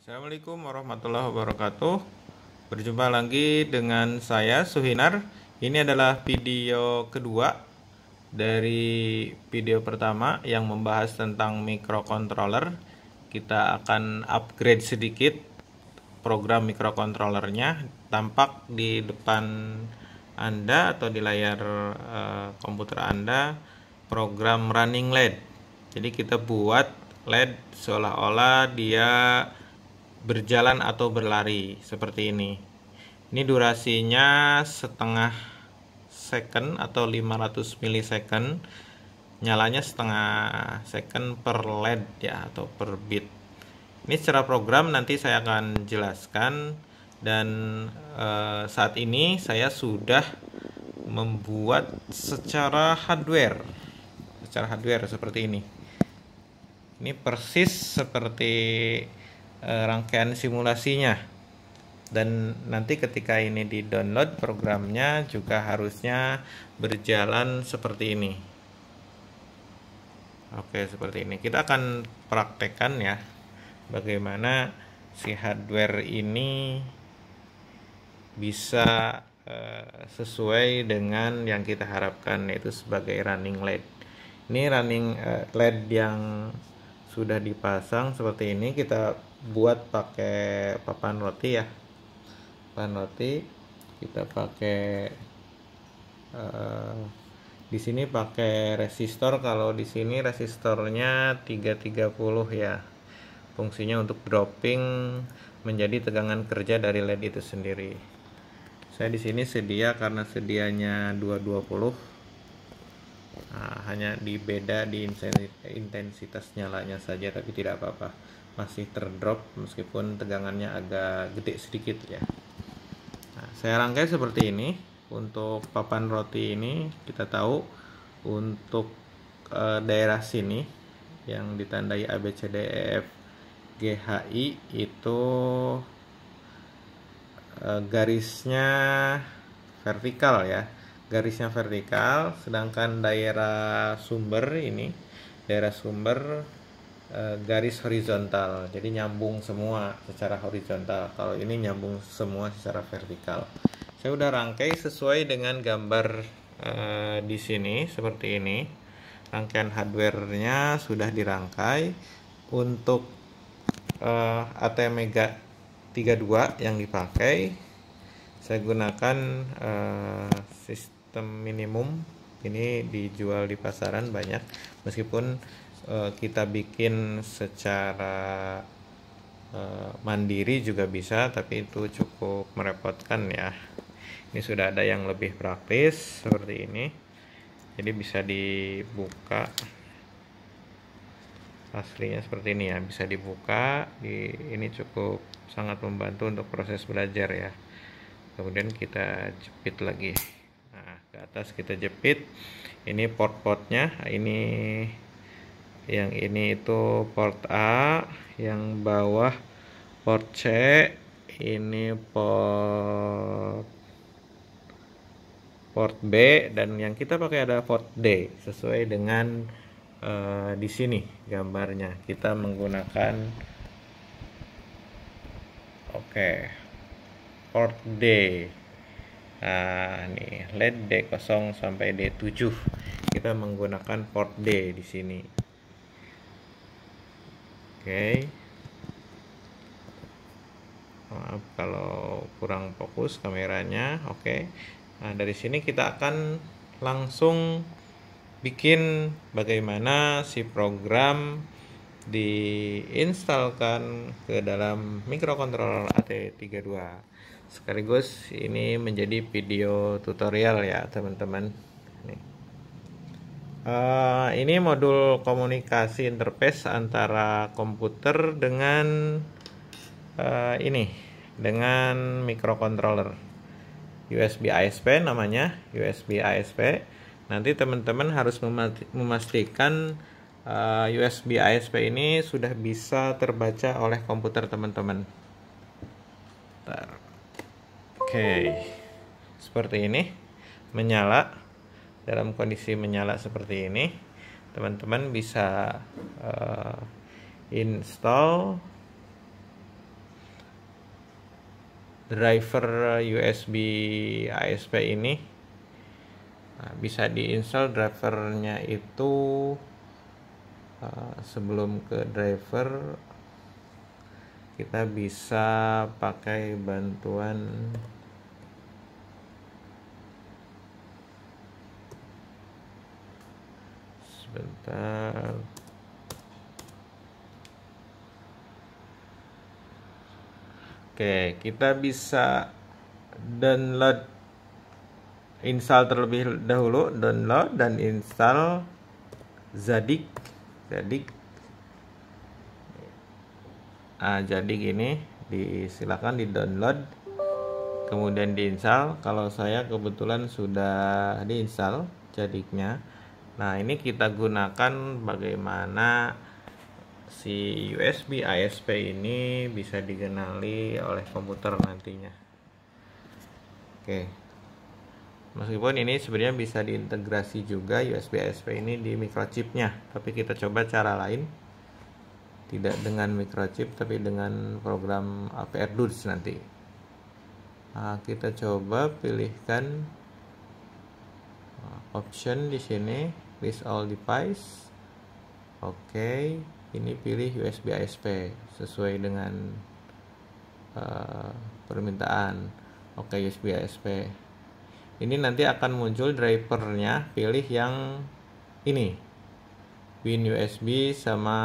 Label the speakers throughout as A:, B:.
A: Assalamualaikum warahmatullahi wabarakatuh. Berjumpa lagi dengan saya Suhinar. Ini adalah video kedua dari video pertama yang membahas tentang microcontroller. Kita akan upgrade sedikit program microcontrollernya. Tampak di depan Anda atau di layar komputer Anda program running LED. Jadi kita buat LED seolah-olah dia berjalan atau berlari seperti ini. Ini durasinya setengah second atau 500 milisecond. Nyalanya setengah second per LED ya, atau per bit. Ini secara program nanti saya akan jelaskan. Dan saat ini saya sudah membuat secara hardware seperti ini. Ini persis seperti rangkaian simulasinya, dan nanti ketika ini di download programnya juga harusnya berjalan seperti ini. Oke, seperti ini kita akan praktekkan ya bagaimana si hardware ini bisa sesuai dengan yang kita harapkan, yaitu sebagai running LED. Ini running LED yang sudah dipasang seperti ini. Kita buat pakai papan roti ya, papan roti. Kita pakai di sini pakai resistor. Kalau di sini resistornya 330 ya, fungsinya untuk dropping menjadi tegangan kerja dari LED itu sendiri. Saya di sini sedia karena sedianya 220. Hanya beda di intensitas nyalanya saja, tapi tidak apa-apa, masih terdrop meskipun tegangannya agak gede sedikit ya. Saya rangkai seperti ini. Untuk papan roti ini kita tahu untuk daerah sini yang ditandai A B C D E F G H I itu garisnya vertikal ya, garisnya vertikal. Sedangkan daerah sumber ini, daerah sumber garis horizontal, jadi nyambung semua secara horizontal. Kalau ini nyambung semua secara vertikal. Saya udah rangkai sesuai dengan gambar di sini seperti ini. Rangkaian hardware-nya sudah dirangkai. Untuk ATmega 32 yang dipakai, saya gunakan sistem minimum. Ini dijual di pasaran banyak, meskipun kita bikin secara mandiri juga bisa, tapi itu cukup merepotkan ya. Ini sudah ada yang lebih praktis seperti ini, jadi bisa dibuka. Aslinya seperti ini ya, bisa dibuka. Ini cukup sangat membantu untuk proses belajar ya. Kemudian kita jepit lagi. Nah, ke atas kita jepit. Ini port-portnya. Ini yang ini itu port A, yang bawah port C, ini port B, dan yang kita pakai ada port D. Sesuai dengan di sini gambarnya kita menggunakan port D. Nah, nih LED D0 sampai D7 kita menggunakan port D di sini. Maaf kalau kurang fokus kameranya. Nah, dari sini kita akan langsung bikin bagaimana si program diinstalkan ke dalam microcontroller AT32. Sekaligus ini menjadi video tutorial ya teman-teman. Ini modul komunikasi interface antara komputer dengan dengan microcontroller. USB ASP namanya, USB ASP. Nanti teman-teman harus memastikan USB ASP ini sudah bisa terbaca oleh komputer teman-teman. Seperti ini, menyala. Dalam kondisi menyala seperti ini, teman-teman bisa install driver USB ASP ini. Nah, bisa diinstal drivernya itu sebelum ke driver kita bisa pakai bantuan sebentar. Oke, kita bisa download, install terlebih dahulu, download dan install Zadig. Nah, jadi gini, silakan di download kemudian diinstal. Kalau saya kebetulan sudah diinstal Zadignya. Nah, ini kita gunakan bagaimana si USB ASP ini bisa dikenali oleh komputer nantinya. Oke, meskipun ini sebenarnya bisa diintegrasi juga USB ASP ini di microchipnya, tapi kita coba cara lain, tidak dengan microchip tapi dengan program APR-DUTS nanti. Nah, kita coba pilihkan option di sini, list all device. Oke, ini pilih USB ASP sesuai dengan permintaan. Oke, USB ASP. Ini nanti akan muncul drivernya, pilih yang ini, Win USB sama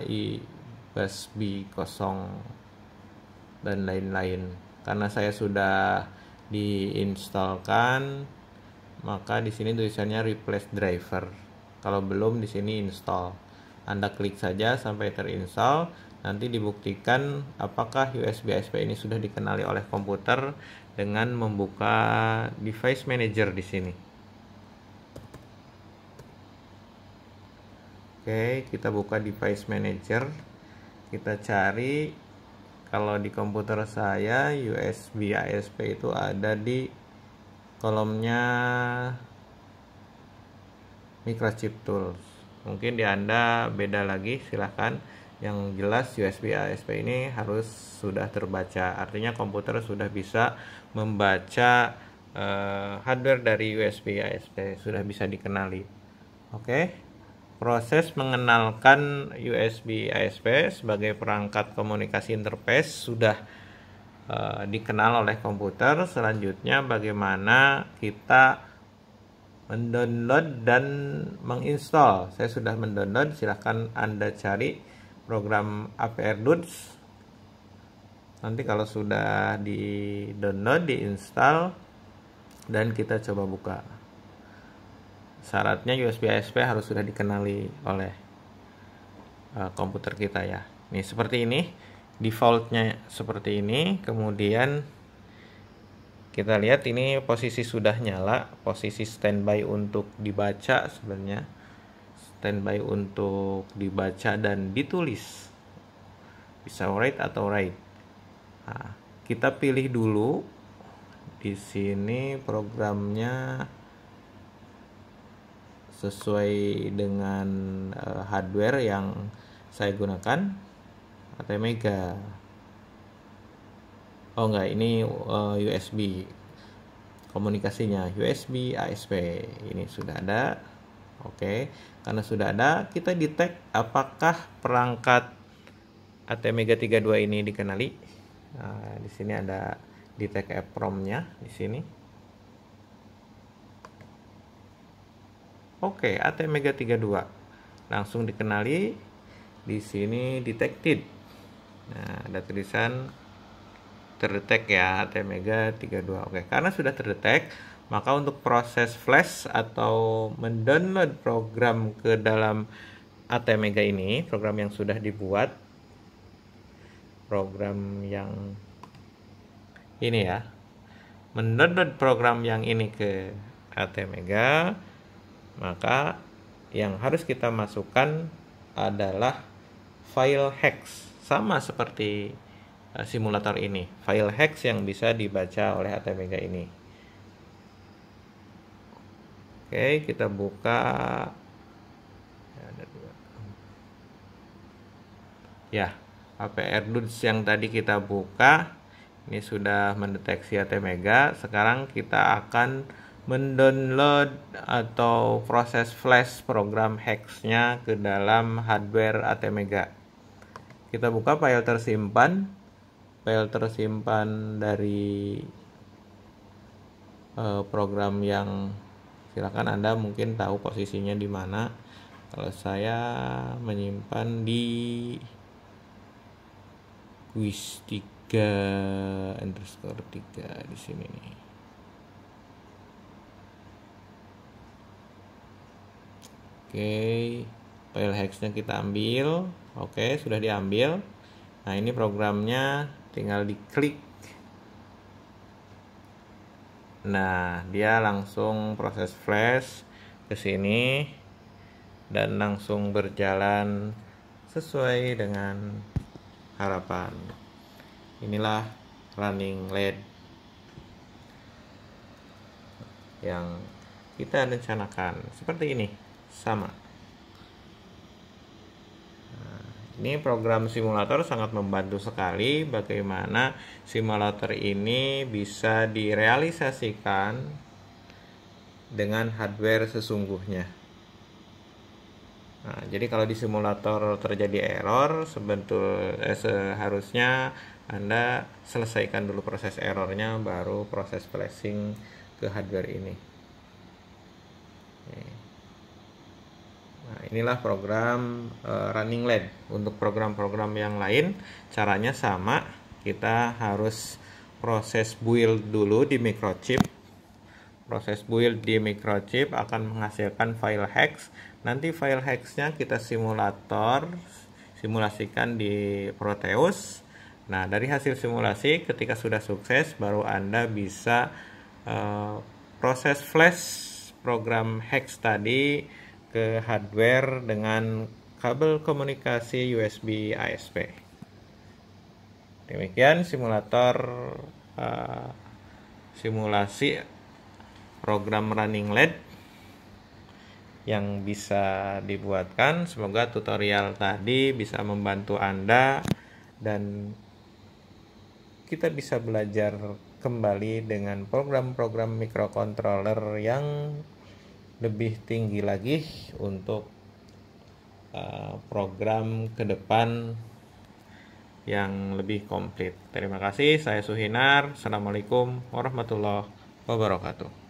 A: USB 0 dan lain-lain. Karena saya sudah diinstalkan, maka di sini tulisannya replace driver. Kalau belum, di sini install. Anda klik saja sampai terinstall. Nanti dibuktikan apakah USB ASP ini sudah dikenali oleh komputer dengan membuka device manager di sini. Oke, kita buka device manager. Kita cari, kalau di komputer saya USB ASP itu ada di kolomnya microchip tools. Mungkin di Anda beda lagi, silahkan. Yang jelas USB ASP ini harus sudah terbaca, artinya komputer sudah bisa membaca hardware dari USB ASP, sudah bisa dikenali. Oke, proses mengenalkan USB ASP sebagai perangkat komunikasi interface sudah dikenal oleh komputer. Selanjutnya bagaimana kita mendownload dan menginstal. Saya sudah mendownload, silahkan Anda cari program APR-DUTS. Nanti kalau sudah di download, diinstal, dan kita coba buka. Syaratnya USB ASP harus sudah dikenali oleh komputer kita ya. Nih seperti ini, defaultnya seperti ini. Kemudian kita lihat ini posisi sudah nyala, posisi standby untuk dibaca sebenarnya. Standby untuk dibaca dan ditulis, bisa write atau write. Nah, kita pilih dulu di sini programnya sesuai dengan hardware yang saya gunakan, ATmega. Oh enggak, ini USB komunikasinya, USB ASP. Ini sudah ada. Oke, karena sudah ada, kita detect apakah perangkat ATmega 32 ini dikenali. Nah, di sini ada detect EEPROM-nya di sini. Oke, ATmega 32 langsung dikenali. Di sini detected. Nah, ada tulisan terdetek ya, ATmega 32. Oke, karena sudah terdetek, maka untuk proses flash atau mendownload program ke dalam ATmega ini, program yang sudah dibuat, program yang ini ya, mendownload program yang ini ke ATmega, maka yang harus kita masukkan adalah file hex, sama seperti simulator ini, file hex yang bisa dibaca oleh ATmega ini. Oke, kita buka. Ada dua. Ya, APR-DUTS yang tadi kita buka, Ini sudah mendeteksi ATmega. Sekarang kita akan mendownload atau proses flash program hex-nya ke dalam hardware ATmega. Kita buka file tersimpan. File tersimpan dari program yang silakan Anda mungkin tahu posisinya di mana. Kalau saya menyimpan di quiz 3_3 di sini nih. Oke, file hexnya kita ambil. Oke, sudah diambil. Nah, ini programnya tinggal diklik. Nah, dia langsung proses flash ke sini dan langsung berjalan sesuai dengan harapan. Inilah running LED yang kita rencanakan seperti ini, sama. Nah, ini program simulator sangat membantu sekali bagaimana simulator ini bisa direalisasikan dengan hardware sesungguhnya. Nah, jadi kalau di simulator terjadi error, seharusnya Anda selesaikan dulu proses errornya, baru proses flashing ke hardware ini. Nah, inilah program running LED. Untuk program-program yang lain, caranya sama. Kita harus proses build dulu di microchip. Proses build di microchip akan menghasilkan file hex. Nanti file hexnya kita simulasikan di Proteus. Nah, dari hasil simulasi ketika sudah sukses, baru Anda bisa proses flash program hex tadi ke hardware dengan kabel komunikasi USB ASP. Demikian simulator simulasi program running LED yang bisa dibuatkan. Semoga tutorial tadi bisa membantu Anda dan kita bisa belajar kembali dengan program-program microcontroller yang lebih tinggi lagi untuk program ke depan yang lebih komplit. Terima kasih, saya Suhinar. Assalamualaikum warahmatullahi wabarakatuh.